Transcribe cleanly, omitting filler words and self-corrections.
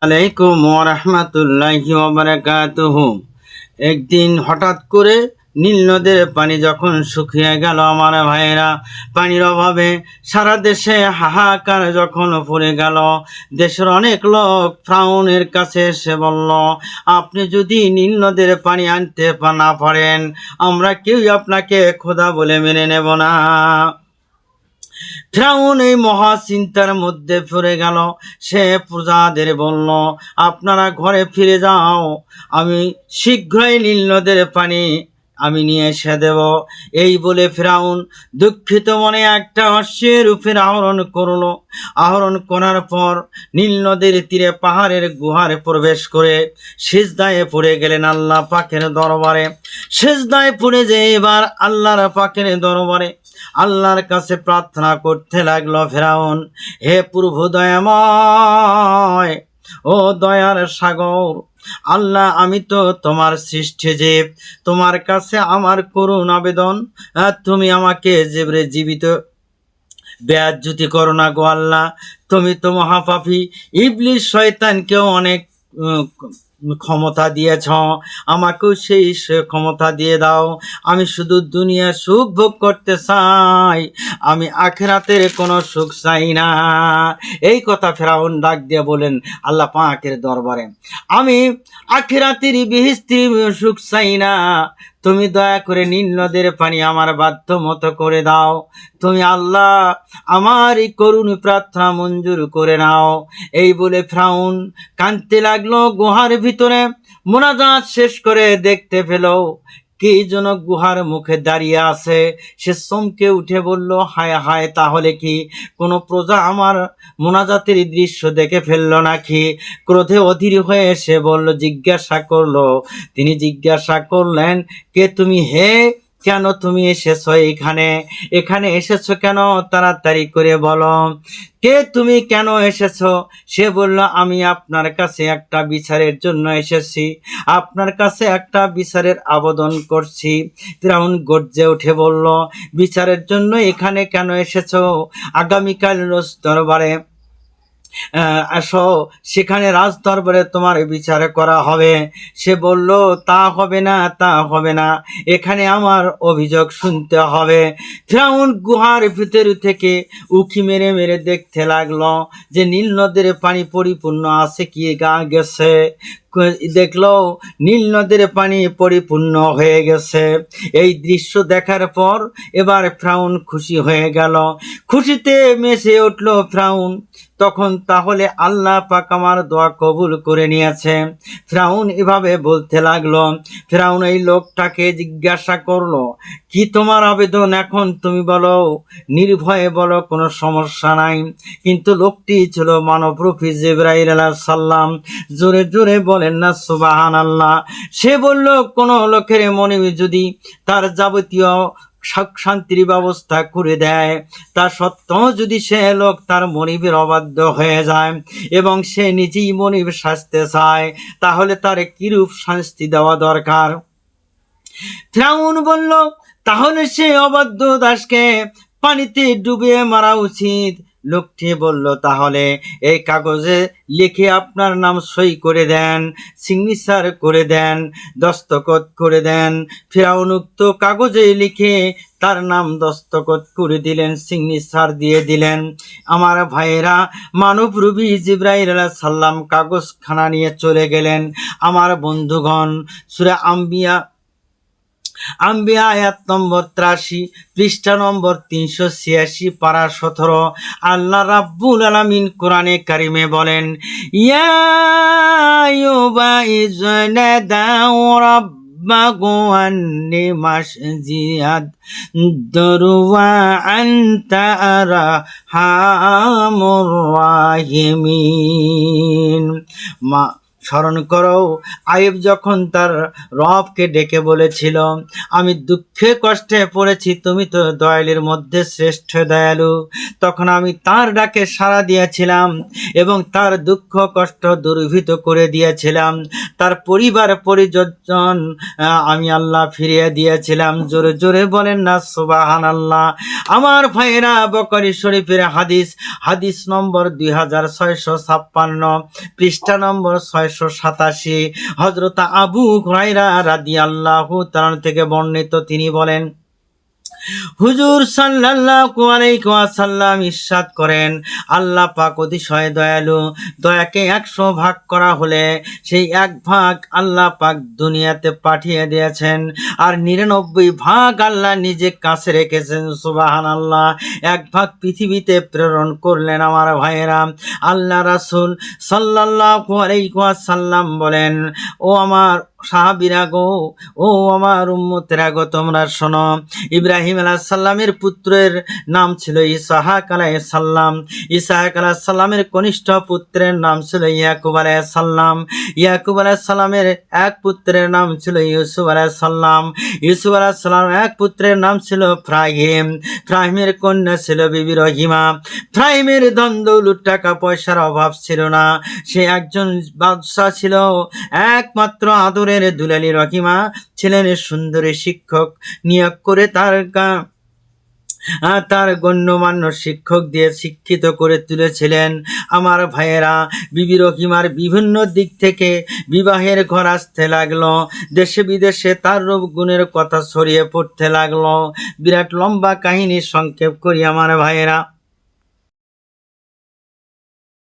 আলাইকুম ওয়া রাহমাতুল্লাহি ওয়া বারাকাতুহু। একদিন হঠাৎ করে নীল নদের পানি যখন শুকিয়ে গেল আমার ভাইয়েরা, পানির অভাবে সারা দেশে হাহাকার যখন পড়ে গেল, দেশের অনেক লোক ফিরআউনের কাছে এসে বলল, আপনি যদি নীল নদের পানি আনতে না পারেন, আমরা কেউই আপনাকে খোদা বলে মেনে নেব না। ফিরআউন এই মহা চিন্তার মধ্যে পড়ে গেল। সে প্রজাদের বলল, আপনারা ঘরে ফিরে যাও, আমি শীঘ্রই নীল নদের পানি আমি নিয়ে এসে দেব। এই বলে ফিরআউন দুঃখিত মনে একটা অশ্বের উপর আহরণ করার পর নীল নদীর তীরে পাহাড়ের গুহারে প্রবেশ করে সিজদায় পড়ে গেলেন আল্লাহ পাকের দরবারে। সিজদায় পড়ে যে এবার আল্লাহর পাকের দরবারে আল্লাহর কাছে প্রার্থনা করতে লাগলো ফিরআউন, হে প্রভু দয়াময় ও দয়ার সাগর আল্লাহ, আমি তো তোমার সৃষ্টি জীব, তোমার কাছে আমার করুণ আবেদন, তুমি আমাকে জীবিত বেয়াজ্জতি করো না গো আল্লাহ। তুমি তো মহাপাপী ইবলিস শয়তানকেও অনেক ক্ষমতা দিয়েছ, আমাকেও সেই ক্ষমতা দিয়ে দাও। আমি শুধু দুনিয়া সুখ ভোগ করতে চাই, আমি আখিরাতের কোনো সুখ চাই না। এই কথা ফিরআউন ডাক দিয়ে বলেন আল্লাহ পাকের দরবারে, আমি আখিরাতের বিহিস্তি সুখ চাই না, তুমি দয়া করে নীল নদের পানি আমার বাধ্য মতো করে দাও। তুমি আল্লাহ আমার এই করুণ প্রার্থনা মঞ্জুর করে নাও। এই বলে ফিরআউন কাঁদতে লাগলো। গুহার ভিতরে মুনাজাত শেষ করে দেখতে পেল কে যেন গুহার মুখে দাঁড়িয়ে আছে। সে চমকে উঠে বলল, হায় হায়, তাহলে কি কোনো প্রজা আমার মুনাজাতের দৃশ্য দেখে ফেললো নাকি? ক্রোধে অধীর হয়ে সে তিনি জিজ্ঞাসা করলেন, কে তুমি হে? কেন তুমি এসেছো এখানে এসেছো কেন? তাড়াতাড়ি করে বলো, কে তুমি, কেন এসেছো? সে বলল, আমি আপনার কাছে একটা বিচারের জন্য এসেছি, আপনার কাছে একটা বিচারের আবেদন করছি। ফিরআউন গর্জে উঠে বলল, বিচারের জন্য এখানে কেন এসেছো? আগামীকাল রোজ দরবারে আসো, সেখানে রাজ দরবারে তোমার বিচার করা হবে। সে বলল, তা হবে না, এখানে আমার অভিযোগ শুনতে হবে। ফিরআউন গুহার ভিতর থেকে উঁকি মেরে মেরে দেখতে লাগলো যে নীল নদের পানি পরিপূর্ণ আছে কি গেছে। দেখলো নীল নদের পানি পরিপূর্ণ হয়ে গেছে। এই দৃশ্য দেখার পর এবার ফিরআউন খুশি হয়ে গেল, খুশিতে মেসে উঠল ফিরআউন। তখন তাহলে আল্লাহ পাক আমার দোয়া কবুল করে নিয়েছে। ফিরআউন এভাবে বলতে লাগলো। ফিরআউন এই লোকটাকে জিজ্ঞাসা করলো, কি তোমার আবেদন এখন তুমি বলো, নির্ভয়ে বলো, কোনো সমস্যা নাই। কিন্তু লোকটি ছিল মানবরূপী জিবরাইল আলাইহিস সালাম। জোরে জোরে বলেন না সুবহানাল্লাহ। সে বলল, কোন লোকের মনে যদি তার যাবতীয় সুখ শান্তির ব্যবস্থা করে দেয়, তা সত্ত্বেও যদি সে লোক তার মনিবের অবাধ্য হয়ে যায় এবং সে নিজেই মনিব সাজতে চায়, তাহলে তার কিরূপ শাস্তি দেওয়া দরকার? ফিরআউন বলল, তাহলে সে অবাধ্য দাসকে পানিতে ডুবিয়ে মারা উচিত। লোকটি বলল, তাহলে এই কাগজে লিখে আপনার নাম সই করে দেন, সিগনেচার করে দেন, দস্তখত করে দেন। ফিরআউন উক্ত কাগজে লিখে তার নাম দস্তখত করে দিলেন, সিগনেচার দিয়ে দিলেন। আমার ভাইয়েরা, মানবরূপী জিবরাইল আলাইহিস সালাম কাগজখানা নিয়ে চলে গেলেন। আমার বন্ধুগণ, সূরা আম্বিয়া আয়াত নম্বর 83, পৃষ্ঠা নম্বর 386, পারা 17, আল্লাহ রাব্বুল আলামিন কোরআনে কারিমে বলেন, ইয়া আইয়ুবা ইয নাদাউ রাব্বাহু আন্নি মাসজিয়াদ দুরওয়া আনতা আরহামুর রাহিমিন। স্মরণ করো, আইয়ুব যখন তার রবকে ডেকে বলেছিল, আমি দুঃখে কষ্টে পড়েছি, তুমি তো দয়ালুর মধ্যে শ্রেষ্ঠ দয়ালু। তখন আমি তার ডাকে সাড়া দিয়েছিলাম এবং তার দুঃখ কষ্ট দূরীভূত করে দিয়েছিলাম। তার পরিবার পরিজন আমি আল্লাহ ফিরিয়ে দিয়েছিলাম। জোরে জোরে বলেন না সুবহানাল্লাহ। আমার ভাইয়েরা, বুখারী শরীফের হাদিস নম্বর 2656, পৃষ্ঠা নম্বর 687, হযরত আবু হুরায়রা রাদিয়াল্লাহু তাআলা থেকে বর্ণিত। তিনি বলেন, হুজুর সাল্লাল্লাহু আলাইহি ওয়াসাল্লাম ইরশাদ করেন, আল্লাহ পাক অতিশয় দয়ালু। দয়াকে 100 ভাগ করা হলে সেই 1 ভাগ আল্লাহ পাক দুনিয়াতে পাঠিয়ে দিয়েছেন, আর 99 ভাগ আল্লাহ নিজে কাছে রেখেছেন। সুবহানাল্লাহ। 1 ভাগ পৃথিবীতে প্রেরণ করলেন। আমার ভাইয়েরা, আল্লাহ রাসূল সাল্লাল্লাহু আলাইহি ওয়াসাল্লাম বলেন, ও আমার সাহাবীরা গো, ও আমার উম্মতেরা গো, তোমরা শোনো। ইব্রাহিম আলাইহিস সালামের পুত্রের নাম ছিল ইসহাক আলাইহিস সালাম। ইসহাক আলাইহিস সালামের কনিষ্ঠ পুত্রের নাম ছিল ইয়াকুব আলাইহিস সালাম। ইয়াকুব আলাইহিস সালামের এক পুত্রের নাম ছিল ইউসুফ আলাইহিস সালাম। ইউসুফ আলাইহিস সালামের এক পুত্রের নাম ছিল ইব্রাহিম। ইব্রাহিমের কন্যা ছিল বিবি রহিমা। ইব্রাহিমের ধন দৌলত টাকা পয়সার অভাব ছিল না। সে একজন বাদশা ছিল। একমাত্র আদরের দুলালী রহিমা ছিলেন সুন্দরী শিক্ষক নিয়োগ করে তার গণ্যমান্য শিক্ষক দিয়ে শিক্ষিত করে তুলেছিলেন। আমার ভাইয়েরা, বিবি রহিমার বিভিন্ন দিক থেকে বিবাহের ঘর আসতে লাগলো। দেশে বিদেশে তার রূপ গুণের কথা ছড়িয়ে পড়তে লাগলো। বিরাট লম্বা কাহিনী সংক্ষেপ করি আমার ভাইয়েরা।